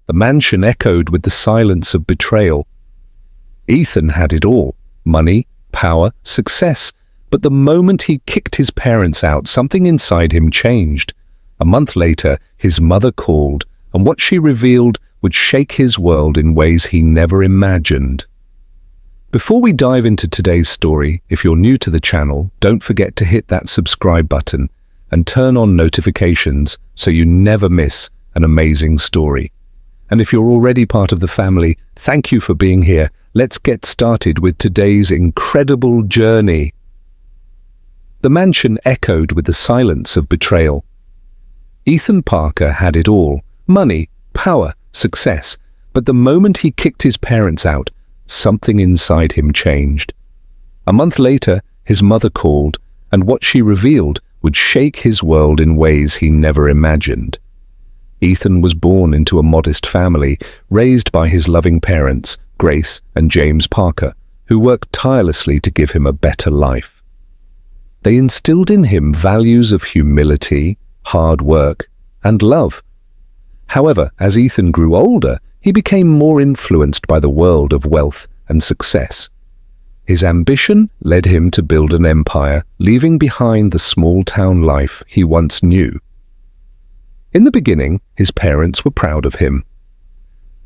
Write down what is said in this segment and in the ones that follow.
The mansion echoed with the silence of betrayal. Ethan had it all: money, power, success. But the moment he kicked his parents out, something inside him changed. A month later, his mother called, and what she revealed would shake his world in ways he never imagined. Before we dive into today's story, if you're new to the channel, don't forget to hit that subscribe button and turn on notifications so you never miss an amazing story. And if you're already part of the family, thank you for being here. Let's get started with today's incredible journey. The mansion echoed with the silence of betrayal. Ethan Parker had it all: money, power, success. But the moment he kicked his parents out, something inside him changed. A month later, his mother called, and what she revealed would shake his world in ways he never imagined. Ethan was born into a modest family, raised by his loving parents, Grace and James Parker, who worked tirelessly to give him a better life. They instilled in him values of humility, hard work, and love. However, as Ethan grew older, he became more influenced by the world of wealth and success. His ambition led him to build an empire, leaving behind the small-town life he once knew. In the beginning, his parents were proud of him.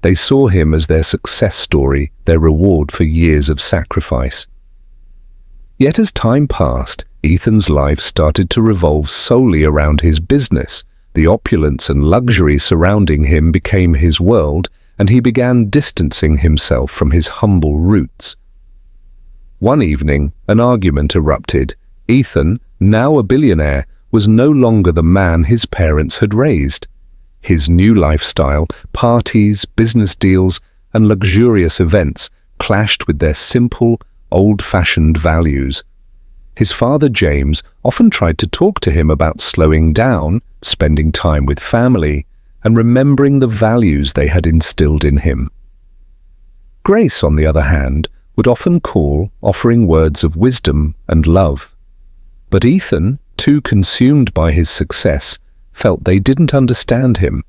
They saw him as their success story, their reward for years of sacrifice. Yet as time passed, Ethan's life started to revolve solely around his business. The opulence and luxury surrounding him became his world, and he began distancing himself from his humble roots. One evening, an argument erupted. Ethan, now a billionaire, was no longer the man his parents had raised. His new lifestyle, parties, business deals, and luxurious events clashed with their simple, old-fashioned values. His father, James, often tried to talk to him about slowing down, spending time with family, and remembering the values they had instilled in him. Grace, on the other hand, would often call, offering words of wisdom and love. But Ethan, too consumed by his success, felt they didn't understand him.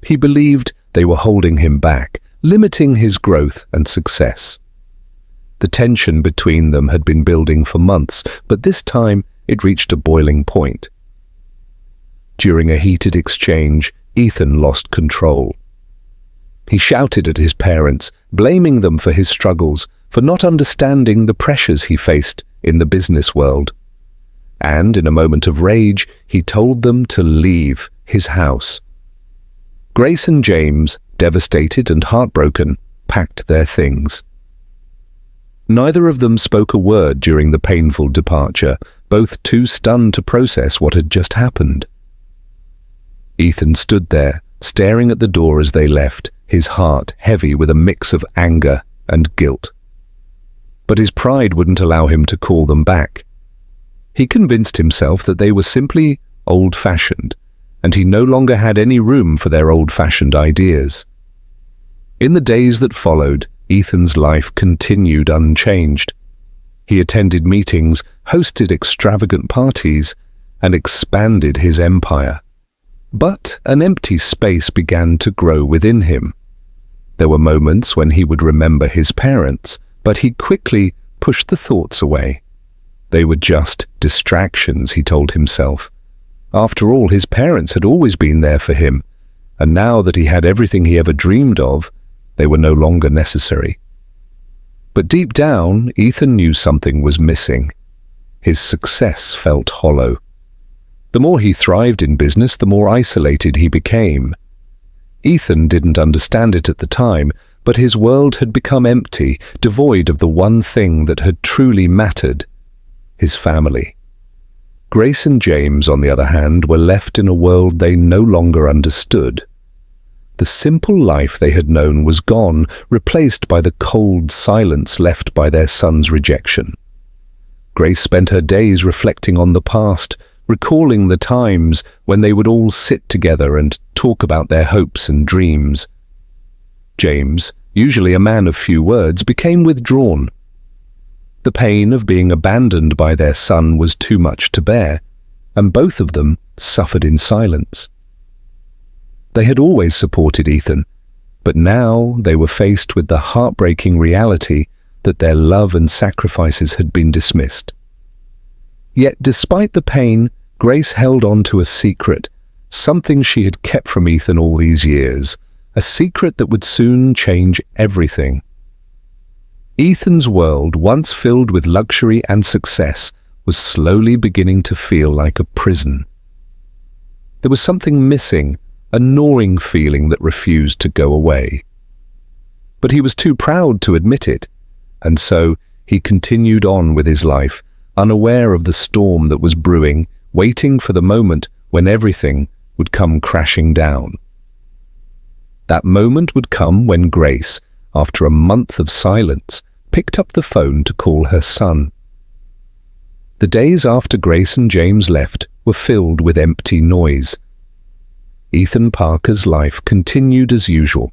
He believed they were holding him back, limiting his growth and success. The tension between them had been building for months, but this time it reached a boiling point. During a heated exchange, Ethan lost control. He shouted at his parents, blaming them for his struggles, for not understanding the pressures he faced in the business world. And in a moment of rage, he told them to leave his house. Grace and James, devastated and heartbroken, packed their things. Neither of them spoke a word during the painful departure, both too stunned to process what had just happened. Ethan stood there, staring at the door as they left, his heart heavy with a mix of anger and guilt. But his pride wouldn't allow him to call them back. He convinced himself that they were simply old-fashioned, and he no longer had any room for their old-fashioned ideas. In the days that followed, Ethan's life continued unchanged. He attended meetings, hosted extravagant parties, and expanded his empire. But an empty space began to grow within him. There were moments when he would remember his parents, but he quickly pushed the thoughts away. They were just distractions, he told himself. After all, his parents had always been there for him, and now that he had everything he ever dreamed of, they were no longer necessary. But deep down, Ethan knew something was missing. His success felt hollow. The more he thrived in business, the more isolated he became. Ethan didn't understand it at the time, but his world had become empty, devoid of the one thing that had truly mattered: his family. Grace and James, on the other hand, were left in a world they no longer understood. The simple life they had known was gone, replaced by the cold silence left by their son's rejection. Grace spent her days reflecting on the past, recalling the times when they would all sit together and talk about their hopes and dreams. James, usually a man of few words, became withdrawn. The pain of being abandoned by their son was too much to bear, and both of them suffered in silence. They had always supported Ethan, but now they were faced with the heartbreaking reality that their love and sacrifices had been dismissed. Yet despite the pain, Grace held on to a secret, something she had kept from Ethan all these years, a secret that would soon change everything. Ethan's world, once filled with luxury and success, was slowly beginning to feel like a prison. There was something missing, a gnawing feeling that refused to go away. But he was too proud to admit it, and so he continued on with his life, unaware of the storm that was brewing, waiting for the moment when everything would come crashing down. That moment would come when Grace, after a month of silence, picked up the phone to call her son. The days after Grace and James left were filled with empty noise. Ethan Parker's life continued as usual.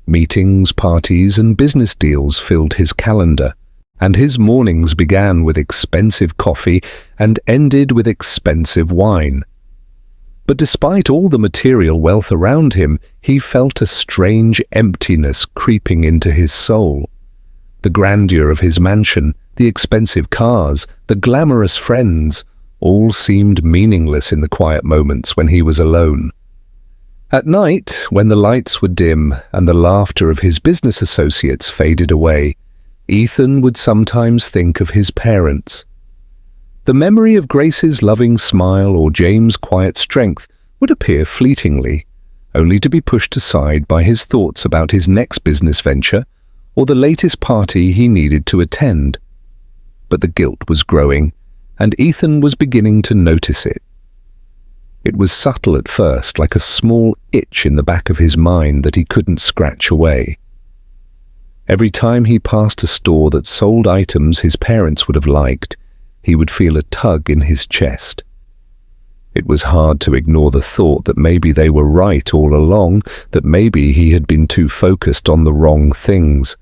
Meetings, parties, and business deals filled his calendar, and his mornings began with expensive coffee and ended with expensive wine. But despite all the material wealth around him, he felt a strange emptiness creeping into his soul. The grandeur of his mansion, the expensive cars, the glamorous friends, all seemed meaningless in the quiet moments when he was alone. At night, when the lights were dim and the laughter of his business associates faded away, Ethan would sometimes think of his parents. The memory of Grace's loving smile or James' quiet strength would appear fleetingly, only to be pushed aside by his thoughts about his next business venture or the latest party he needed to attend. But the guilt was growing, and Ethan was beginning to notice it. It was subtle at first, like a small itch in the back of his mind that he couldn't scratch away. Every time he passed a store that sold items his parents would have liked, he would feel a tug in his chest. It was hard to ignore the thought that maybe they were right all along, that maybe he had been too focused on the wrong things.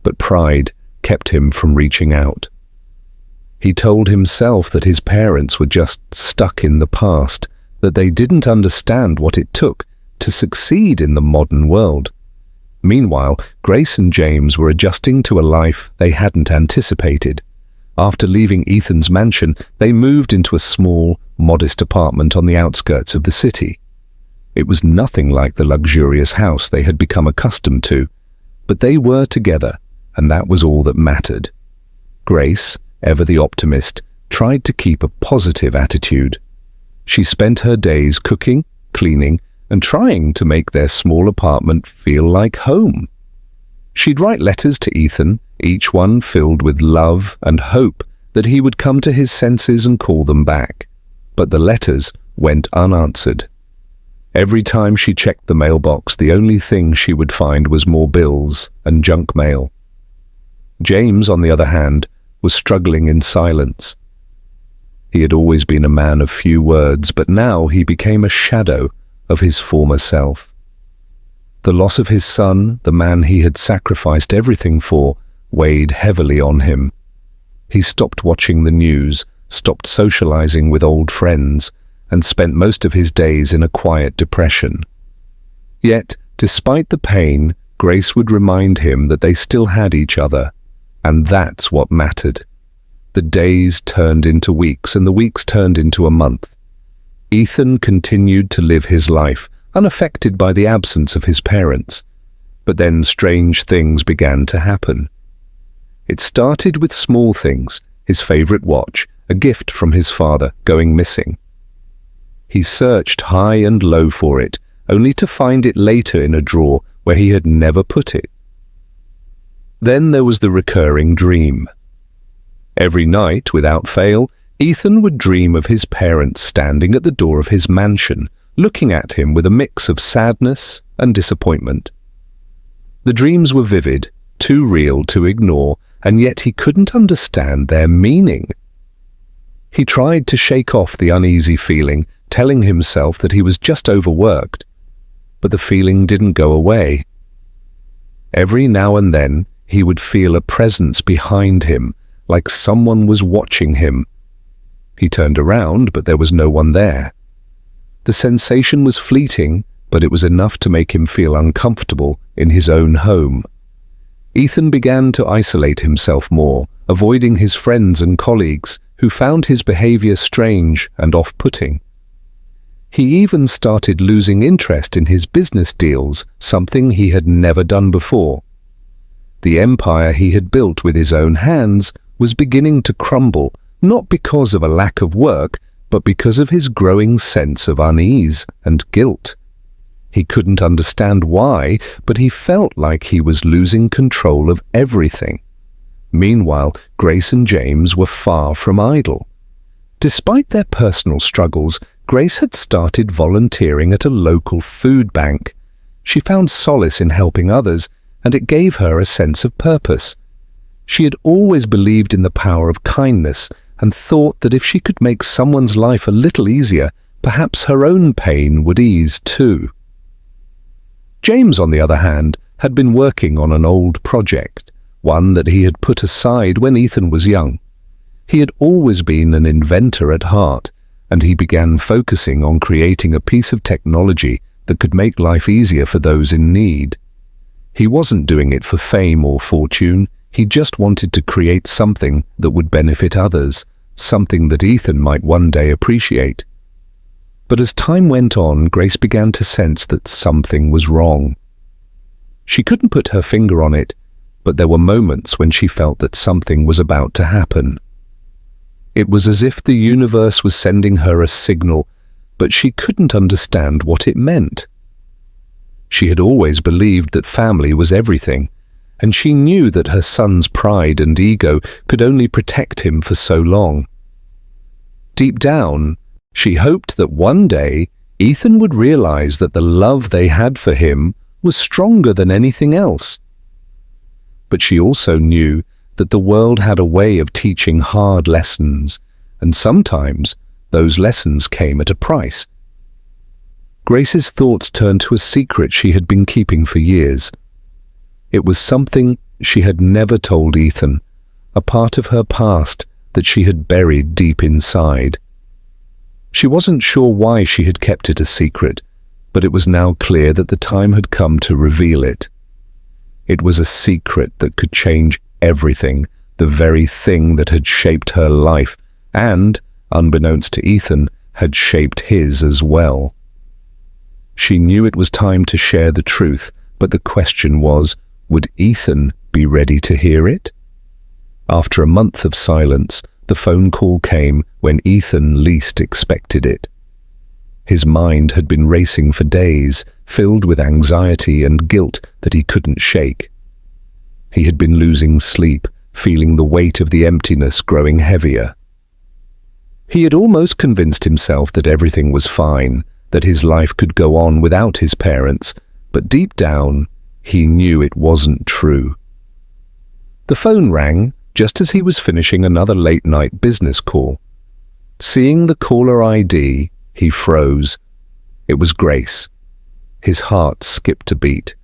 But pride kept him from reaching out. He told himself that his parents were just stuck in the past, that they didn't understand what it took to succeed in the modern world. Meanwhile, Grace and James were adjusting to a life they hadn't anticipated. After leaving Ethan's mansion, they moved into a small, modest apartment on the outskirts of the city. It was nothing like the luxurious house they had become accustomed to, but they were together, and that was all that mattered. Grace, ever the optimist, tried to keep a positive attitude. She spent her days cooking, cleaning, and trying to make their small apartment feel like home. She'd write letters to Ethan, each one filled with love and hope that he would come to his senses and call them back. But the letters went unanswered. Every time she checked the mailbox, the only thing she would find was more bills and junk mail. James, on the other hand, was struggling in silence. He had always been a man of few words, but now he became a shadow of his former self. The loss of his son, the man he had sacrificed everything for, weighed heavily on him. He stopped watching the news, stopped socializing with old friends, and spent most of his days in a quiet depression. Yet, despite the pain, Grace would remind him that they still had each other, and that's what mattered. The days turned into weeks, and the weeks turned into a month. Ethan continued to live his life, unaffected by the absence of his parents. But then strange things began to happen. It started with small things, his favorite watch, a gift from his father, going missing. He searched high and low for it, only to find it later in a drawer where he had never put it. Then there was the recurring dream. Every night, without fail, Ethan would dream of his parents standing at the door of his mansion, looking at him with a mix of sadness and disappointment. The dreams were vivid, too real to ignore, and yet he couldn't understand their meaning. He tried to shake off the uneasy feeling, telling himself that he was just overworked, but the feeling didn't go away. Every now and then, he would feel a presence behind him, like someone was watching him. He turned around, but there was no one there. The sensation was fleeting, but it was enough to make him feel uncomfortable in his own home. Ethan began to isolate himself more, avoiding his friends and colleagues, who found his behavior strange and off-putting. He even started losing interest in his business deals, something he had never done before. The empire he had built with his own hands was beginning to crumble, not because of a lack of work, but because of his growing sense of unease and guilt. He couldn't understand why, but he felt like he was losing control of everything. Meanwhile, Grace and James were far from idle. Despite their personal struggles, Grace had started volunteering at a local food bank. She found solace in helping others, and it gave her a sense of purpose. She had always believed in the power of kindness and thought that if she could make someone's life a little easier, perhaps her own pain would ease too. James, on the other hand, had been working on an old project, one that he had put aside when Ethan was young. He had always been an inventor at heart, and he began focusing on creating a piece of technology that could make life easier for those in need. He wasn't doing it for fame or fortune. He just wanted to create something that would benefit others, something that Ethan might one day appreciate. But as time went on, Grace began to sense that something was wrong. She couldn't put her finger on it, but there were moments when she felt that something was about to happen. It was as if the universe was sending her a signal, but she couldn't understand what it meant. She had always believed that family was everything, and she knew that her son's pride and ego could only protect him for so long. Deep down, she hoped that one day Ethan would realize that the love they had for him was stronger than anything else. But she also knew that the world had a way of teaching hard lessons, and sometimes those lessons came at a price. Grace's thoughts turned to a secret she had been keeping for years. It was something she had never told Ethan, a part of her past that she had buried deep inside. She wasn't sure why she had kept it a secret, but it was now clear that the time had come to reveal it. It was a secret that could change everything, the very thing that had shaped her life and, unbeknownst to Ethan, had shaped his as well. She knew it was time to share the truth, but the question was, would Ethan be ready to hear it? After a month of silence, the phone call came when Ethan least expected it. His mind had been racing for days, filled with anxiety and guilt that he couldn't shake. He had been losing sleep, feeling the weight of the emptiness growing heavier. He had almost convinced himself that everything was fine, that his life could go on without his parents, but deep down, he knew it wasn't true. The phone rang just as he was finishing another late-night business call. Seeing the caller ID, he froze. It was Grace. His heart skipped a beat.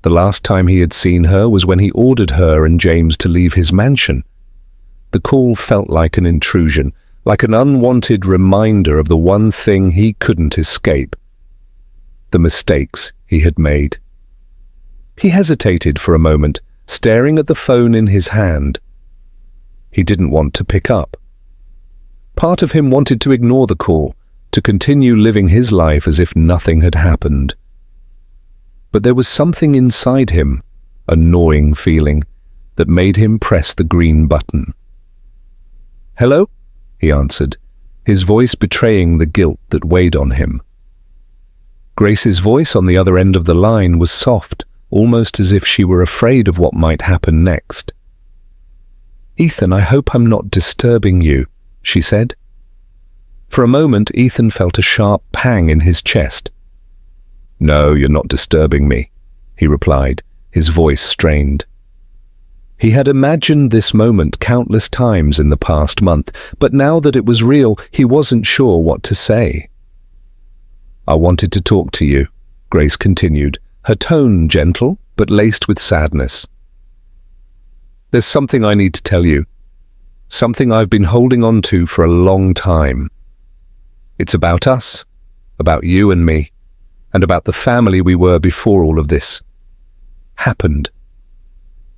The last time he had seen her was when he ordered her and James to leave his mansion. The call felt like an intrusion, like an unwanted reminder of the one thing he couldn't escape: the mistakes he had made. He hesitated for a moment, staring at the phone in his hand. He didn't want to pick up. Part of him wanted to ignore the call, to continue living his life as if nothing had happened. But there was something inside him, a gnawing feeling, that made him press the green button. "Hello?" he answered, his voice betraying the guilt that weighed on him. Grace's voice on the other end of the line was soft, almost as if she were afraid of what might happen next. "Ethan, I hope I'm not disturbing you," she said. For a moment, Ethan felt a sharp pang in his chest. "No, you're not disturbing me," he replied, his voice strained. He had imagined this moment countless times in the past month, but now that it was real, he wasn't sure what to say. "I wanted to talk to you," Grace continued, her tone gentle but laced with sadness. "There's something I need to tell you, something I've been holding on to for a long time. It's about us, about you and me, and about the family we were before all of this happened.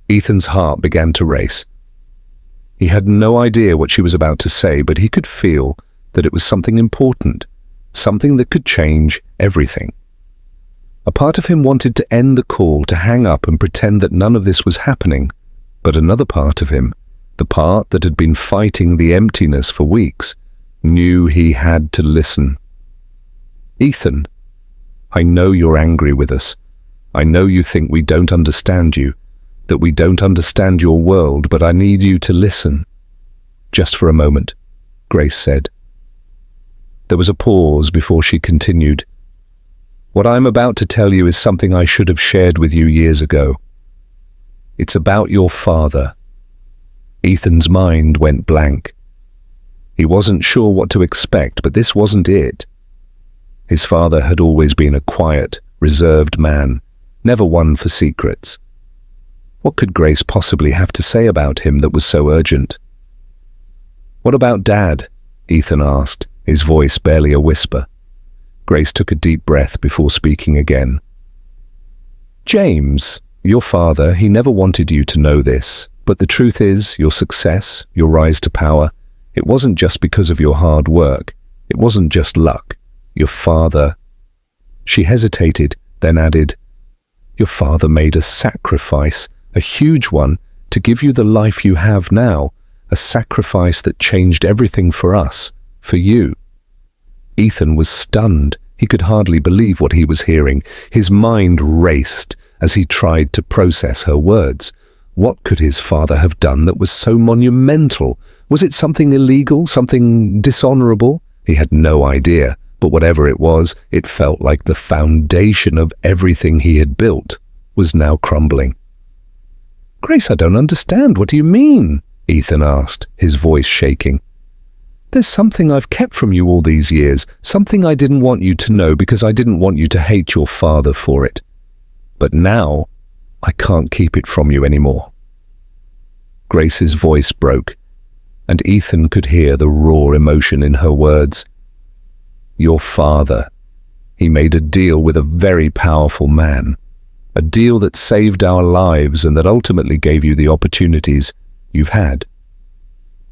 Ethan's heart began to race. He had no idea what she was about to say, but he could feel that it was something important, something that could change everything. A part of him wanted to end the call, to hang up and pretend that none of this was happening, but another part of him, the part that had been fighting the emptiness for weeks, knew he had to listen. Ethan, I know you're angry with us. I know you think we don't understand you, that we don't understand your world, but I need you to listen. Just for a moment, Grace said. There was a pause before she continued. What I'm about to tell you is something I should have shared with you years ago. It's about your father. Ethan's mind went blank. He wasn't sure what to expect, but this wasn't it. His father had always been a quiet, reserved man, never one for secrets. What could Grace possibly have to say about him that was so urgent? What about Dad? Ethan asked, his voice barely a whisper. Grace took a deep breath before speaking again. James, your father, he never wanted you to know this, but the truth is, your success, your rise to power, it wasn't just because of your hard work. It wasn't just luck. Your father... She hesitated, then added, your father made a sacrifice, a huge one, to give you the life you have now, a sacrifice that changed everything for us, for you. Ethan was stunned. He could hardly believe what he was hearing. His mind raced as he tried to process her words. What could his father have done that was so monumental? Was it something illegal, something dishonorable? He had no idea, but whatever it was, it felt like the foundation of everything he had built was now crumbling. Grace, I don't understand. What do you mean? Ethan asked, his voice shaking. There's something I've kept from you all these years, something I didn't want you to know because I didn't want you to hate your father for it. But now, I can't keep it from you anymore. Grace's voice broke, and Ethan could hear the raw emotion in her words. Your father, he made a deal with a very powerful man, a deal that saved our lives and that ultimately gave you the opportunities you've had.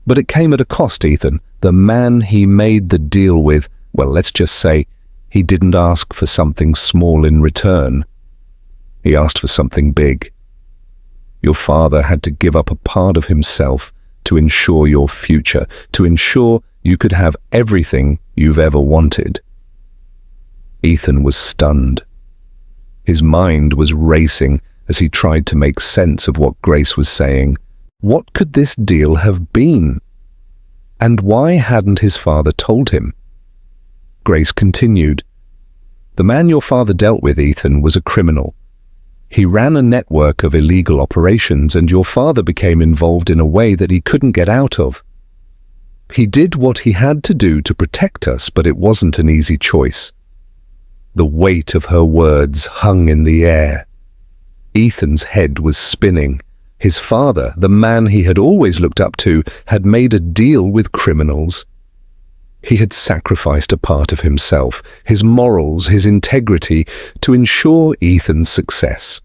But it came at a cost, Ethan. The man he made the deal with, well, let's just say, he didn't ask for something small in return. He asked for something big. Your father had to give up a part of himself to ensure your future, to ensure you could have everything you've ever wanted. Ethan was stunned. His mind was racing as he tried to make sense of what Grace was saying. What could this deal have been? And why hadn't his father told him? Grace continued. The man your father dealt with, Ethan, was a criminal. He ran a network of illegal operations, and your father became involved in a way that he couldn't get out of. He did what he had to do to protect us, but it wasn't an easy choice. The weight of her words hung in the air. Ethan's head was spinning. His father, the man he had always looked up to, had made a deal with criminals. He had sacrificed a part of himself, his morals, his integrity, to ensure Ethan's success.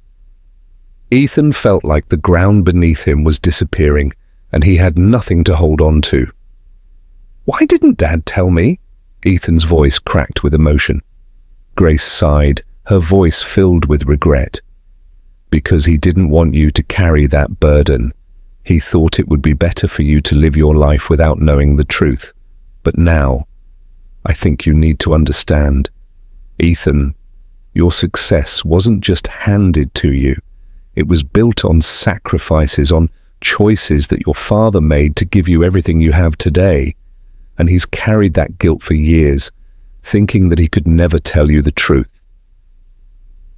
Ethan felt like the ground beneath him was disappearing, and he had nothing to hold on to. Why didn't Dad tell me? Ethan's voice cracked with emotion. Grace sighed, her voice filled with regret. Because he didn't want you to carry that burden. He thought it would be better for you to live your life without knowing the truth. But now, I think you need to understand. Ethan, your success wasn't just handed to you. It was built on sacrifices, on choices that your father made to give you everything you have today. And he's carried that guilt for years, thinking that he could never tell you the truth.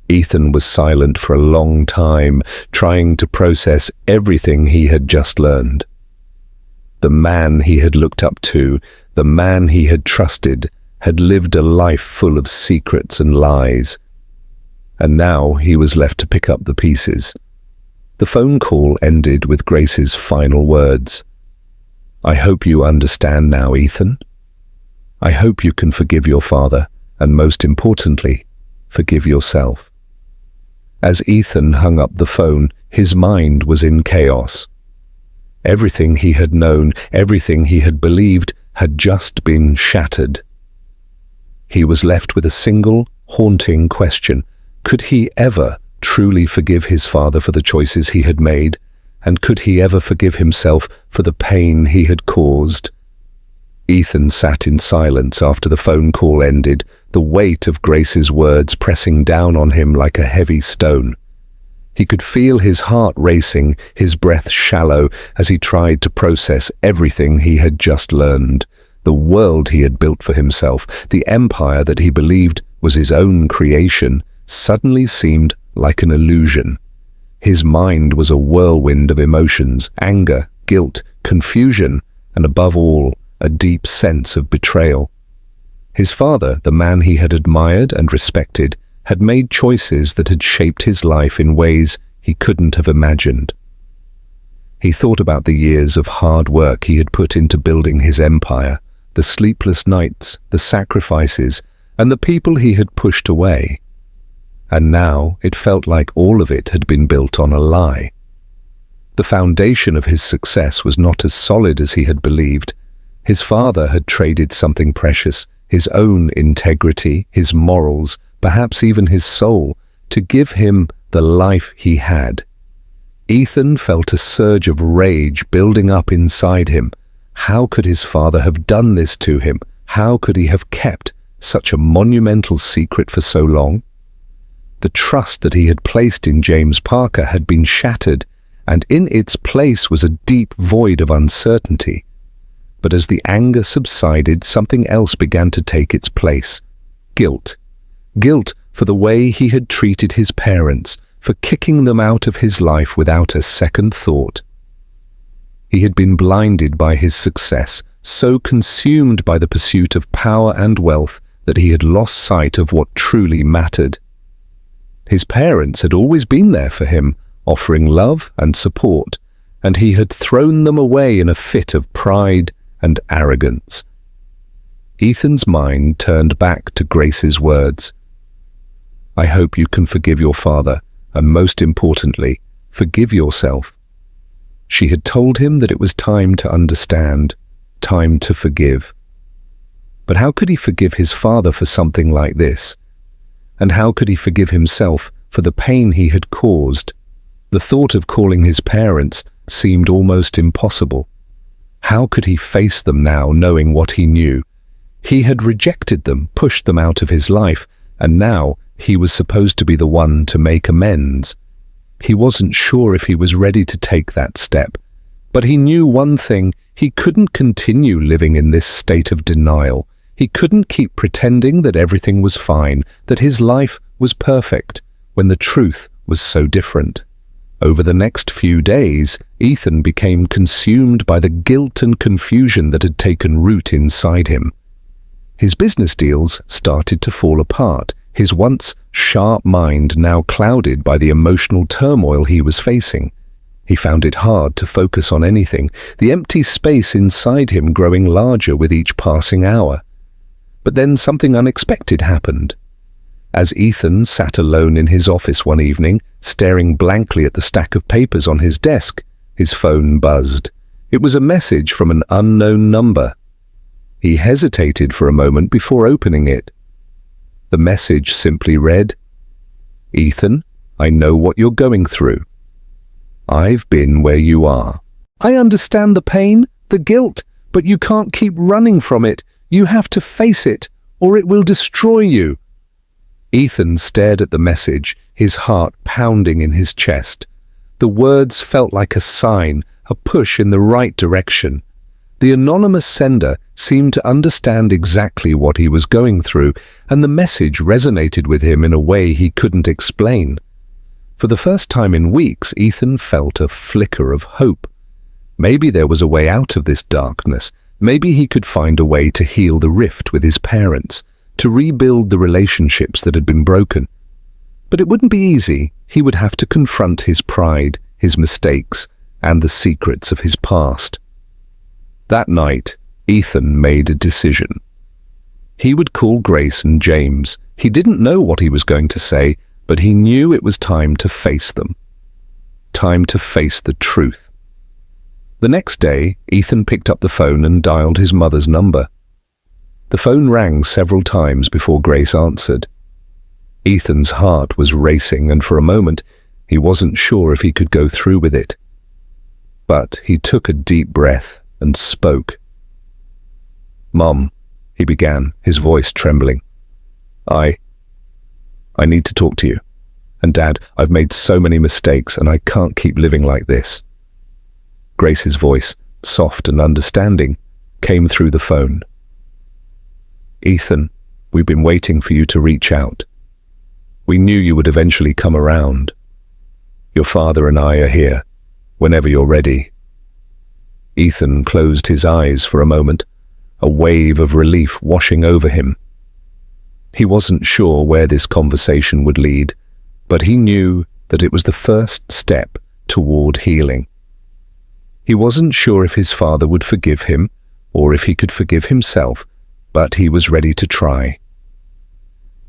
Ethan was silent for a long time, trying to process everything he had just learned. The man he had looked up to, the man he had trusted, had lived a life full of secrets and lies. And now he was left to pick up the pieces. The phone call ended with Grace's final words. I hope you understand now, Ethan. I hope you can forgive your father and most importantly, forgive yourself. As Ethan hung up the phone, his mind was in chaos. Everything he had known, everything he had believed, had just been shattered. He was left with a single, haunting question. Could he ever truly forgive his father for the choices he had made? And could he ever forgive himself for the pain he had caused? Ethan sat in silence after the phone call ended, the weight of Grace's words pressing down on him like a heavy stone. He could feel his heart racing, his breath shallow, as he tried to process everything he had just learned. The world he had built for himself, the empire that he believed was his own creation, suddenly seemed like an illusion. His mind was a whirlwind of emotions, anger, guilt, confusion, and above all, a deep sense of betrayal. His father, the man he had admired and respected, had made choices that had shaped his life in ways he couldn't have imagined. He thought about the years of hard work he had put into building his empire, the sleepless nights, the sacrifices, and the people he had pushed away. And now it felt like all of it had been built on a lie. The foundation of his success was not as solid as he had believed. His father had traded something precious, his own integrity, his morals, perhaps even his soul, to give him the life he had. Ethan felt a surge of rage building up inside him. How could his father have done this to him? How could he have kept such a monumental secret for so long? The trust that he had placed in James Parker had been shattered, and in its place was a deep void of uncertainty. But as the anger subsided, something else began to take its place. Guilt. Guilt for the way he had treated his parents, for kicking them out of his life without a second thought. He had been blinded by his success, so consumed by the pursuit of power and wealth that he had lost sight of what truly mattered. His parents had always been there for him, offering love and support, and he had thrown them away in a fit of pride and arrogance. Ethan's mind turned back to Grace's words. "I hope you can forgive your father, and most importantly, forgive yourself." She had told him that it was time to understand, time to forgive. But how could he forgive his father for something like this? And how could he forgive himself for the pain he had caused? The thought of calling his parents seemed almost impossible. How could he face them now, knowing what he knew? He had rejected them, pushed them out of his life, and now he was supposed to be the one to make amends. He wasn't sure if he was ready to take that step, but he knew one thing: he couldn't continue living in this state of denial. He couldn't keep pretending that everything was fine, that his life was perfect, when the truth was so different. Over the next few days, Ethan became consumed by the guilt and confusion that had taken root inside him. His business deals started to fall apart, his once sharp mind now clouded by the emotional turmoil he was facing. He found it hard to focus on anything, the empty space inside him growing larger with each passing hour. But then something unexpected happened. As Ethan sat alone in his office one evening, staring blankly at the stack of papers on his desk, his phone buzzed. It was a message from an unknown number. He hesitated for a moment before opening it. The message simply read, "Ethan, I know what you're going through. I've been where you are. I understand the pain, the guilt, but you can't keep running from it. You have to face it, or it will destroy you." Ethan stared at the message, his heart pounding in his chest. The words felt like a sign, a push in the right direction. The anonymous sender seemed to understand exactly what he was going through, and the message resonated with him in a way he couldn't explain. For the first time in weeks, Ethan felt a flicker of hope. Maybe there was a way out of this darkness. Maybe he could find a way to heal the rift with his parents, to rebuild the relationships that had been broken. But it wouldn't be easy. He would have to confront his pride, his mistakes, and the secrets of his past. That night, Ethan made a decision. He would call Grace and James. He didn't know what he was going to say, but he knew it was time to face them. Time to face the truth. The next day, Ethan picked up the phone and dialed his mother's number. The phone rang several times before Grace answered. Ethan's heart was racing, and for a moment, he wasn't sure if he could go through with it. But he took a deep breath and spoke. "Mom," he began, his voice trembling. I need to talk to you. And Dad, I've made so many mistakes and I can't keep living like this." Grace's voice, soft and understanding, came through the phone. "Ethan, we've been waiting for you to reach out. We knew you would eventually come around. Your father and I are here, whenever you're ready." Ethan closed his eyes for a moment, a wave of relief washing over him. He wasn't sure where this conversation would lead, but he knew that it was the first step toward healing. He wasn't sure if his father would forgive him or if he could forgive himself, but he was ready to try.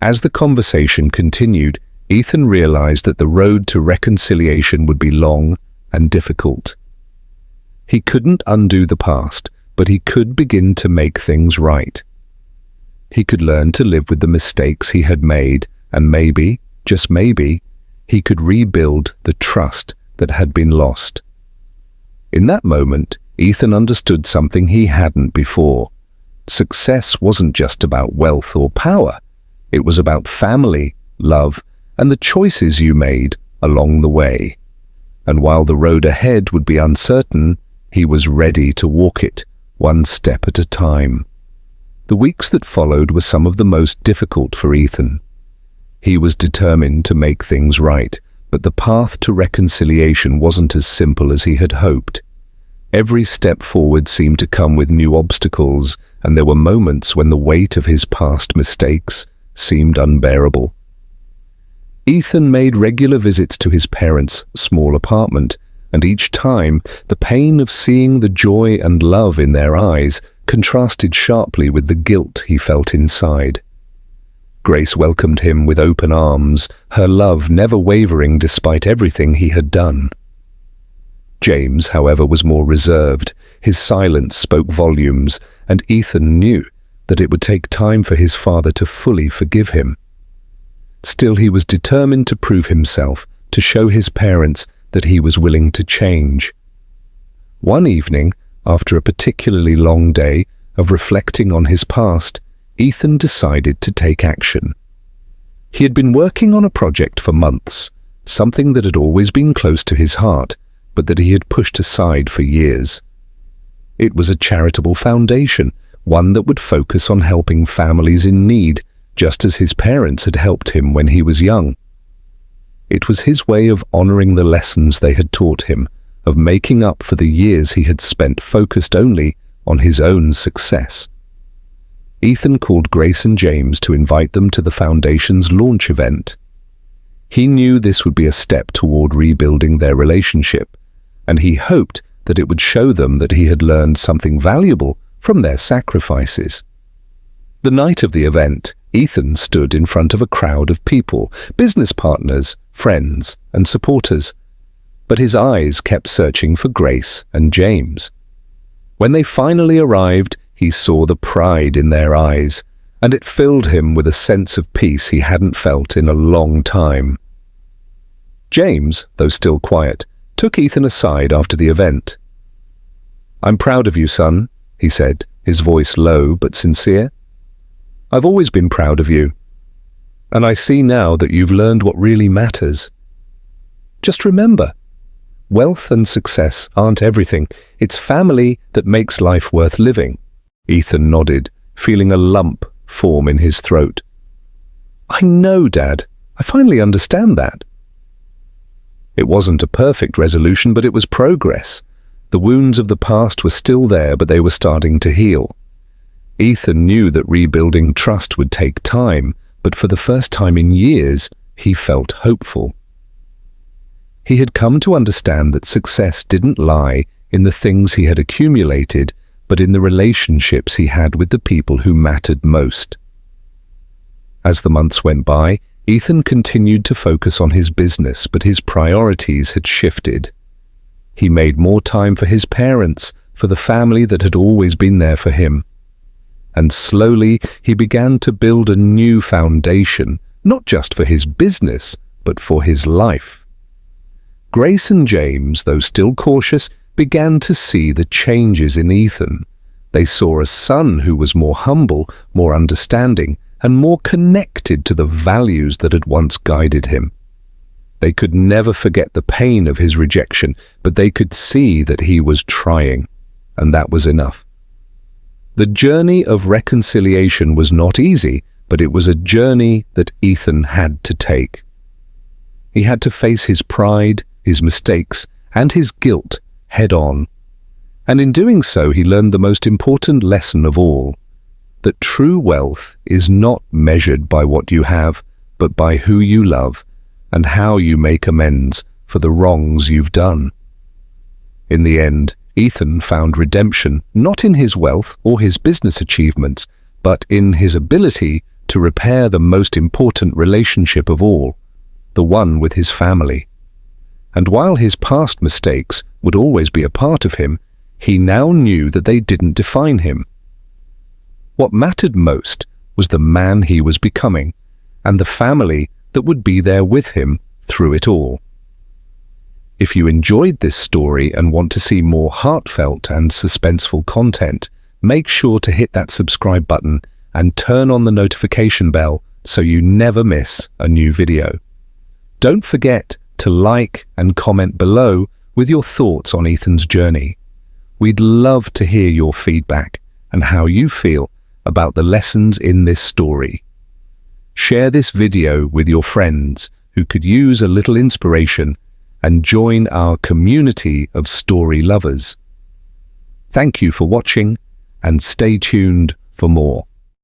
As the conversation continued, Ethan realized that the road to reconciliation would be long and difficult. He couldn't undo the past, but he could begin to make things right. He could learn to live with the mistakes he had made, and maybe, just maybe, he could rebuild the trust that had been lost. In that moment, Ethan understood something he hadn't before. Success wasn't just about wealth or power. It was about family, love, and the choices you made along the way. And while the road ahead would be uncertain, he was ready to walk it, one step at a time. The weeks that followed were some of the most difficult for Ethan. He was determined to make things right, but the path to reconciliation wasn't as simple as he had hoped. Every step forward seemed to come with new obstacles, and there were moments when the weight of his past mistakes seemed unbearable. Ethan made regular visits to his parents' small apartment, and each time the pain of seeing the joy and love in their eyes contrasted sharply with the guilt he felt inside. Grace welcomed him with open arms, her love never wavering despite everything he had done. James, however, was more reserved. His silence spoke volumes, and Ethan knew that it would take time for his father to fully forgive him. Still, he was determined to prove himself, to show his parents that he was willing to change. One evening, after a particularly long day of reflecting on his past, Ethan decided to take action. He had been working on a project for months, something that had always been close to his heart, but that he had pushed aside for years. It was a charitable foundation, one that would focus on helping families in need, just as his parents had helped him when he was young. It was his way of honoring the lessons they had taught him, of making up for the years he had spent focused only on his own success. Ethan called Grace and James to invite them to the foundation's launch event. He knew this would be a step toward rebuilding their relationship, and he hoped that it would show them that he had learned something valuable from their sacrifices. The night of the event, Ethan stood in front of a crowd of people, business partners, friends, and supporters, but his eyes kept searching for Grace and James. When they finally arrived, he saw the pride in their eyes, and it filled him with a sense of peace he hadn't felt in a long time. James, though still quiet, took Ethan aside after the event. "I'm proud of you, son," he said, his voice low but sincere. "I've always been proud of you, and I see now that you've learned what really matters. Just remember, wealth and success aren't everything. It's family that makes life worth living." Ethan nodded, feeling a lump form in his throat. "I know, Dad. I finally understand that." It wasn't a perfect resolution, but it was progress. The wounds of the past were still there, but they were starting to heal. Ethan knew that rebuilding trust would take time, but for the first time in years, he felt hopeful. He had come to understand that success didn't lie in the things he had accumulated, but in the relationships he had with the people who mattered most. As the months went by, Ethan continued to focus on his business, but his priorities had shifted. He made more time for his parents, for the family that had always been there for him. And slowly he began to build a new foundation, not just for his business, but for his life. Grace and James, though still cautious, began to see the changes in Ethan. They saw a son who was more humble, more understanding, and more connected to the values that had once guided him. They could never forget the pain of his rejection, but they could see that he was trying, and that was enough. The journey of reconciliation was not easy, but it was a journey that Ethan had to take. He had to face his pride, his mistakes, and his guilt head on. And in doing so, he learned the most important lesson of all, that true wealth is not measured by what you have, but by who you love and how you make amends for the wrongs you've done. In the end, Ethan found redemption not in his wealth or his business achievements, but in his ability to repair the most important relationship of all, the one with his family. And while his past mistakes would always be a part of him, he now knew that they didn't define him. What mattered most was the man he was becoming, and the family that would be there with him through it all. If you enjoyed this story and want to see more heartfelt and suspenseful content, make sure to hit that subscribe button and turn on the notification bell so you never miss a new video. Don't forget to like and comment below with your thoughts on Ethan's journey. We'd love to hear your feedback and how you feel about the lessons in this story. Share this video with your friends who could use a little inspiration and join our community of story lovers. Thank you for watching, and stay tuned for more.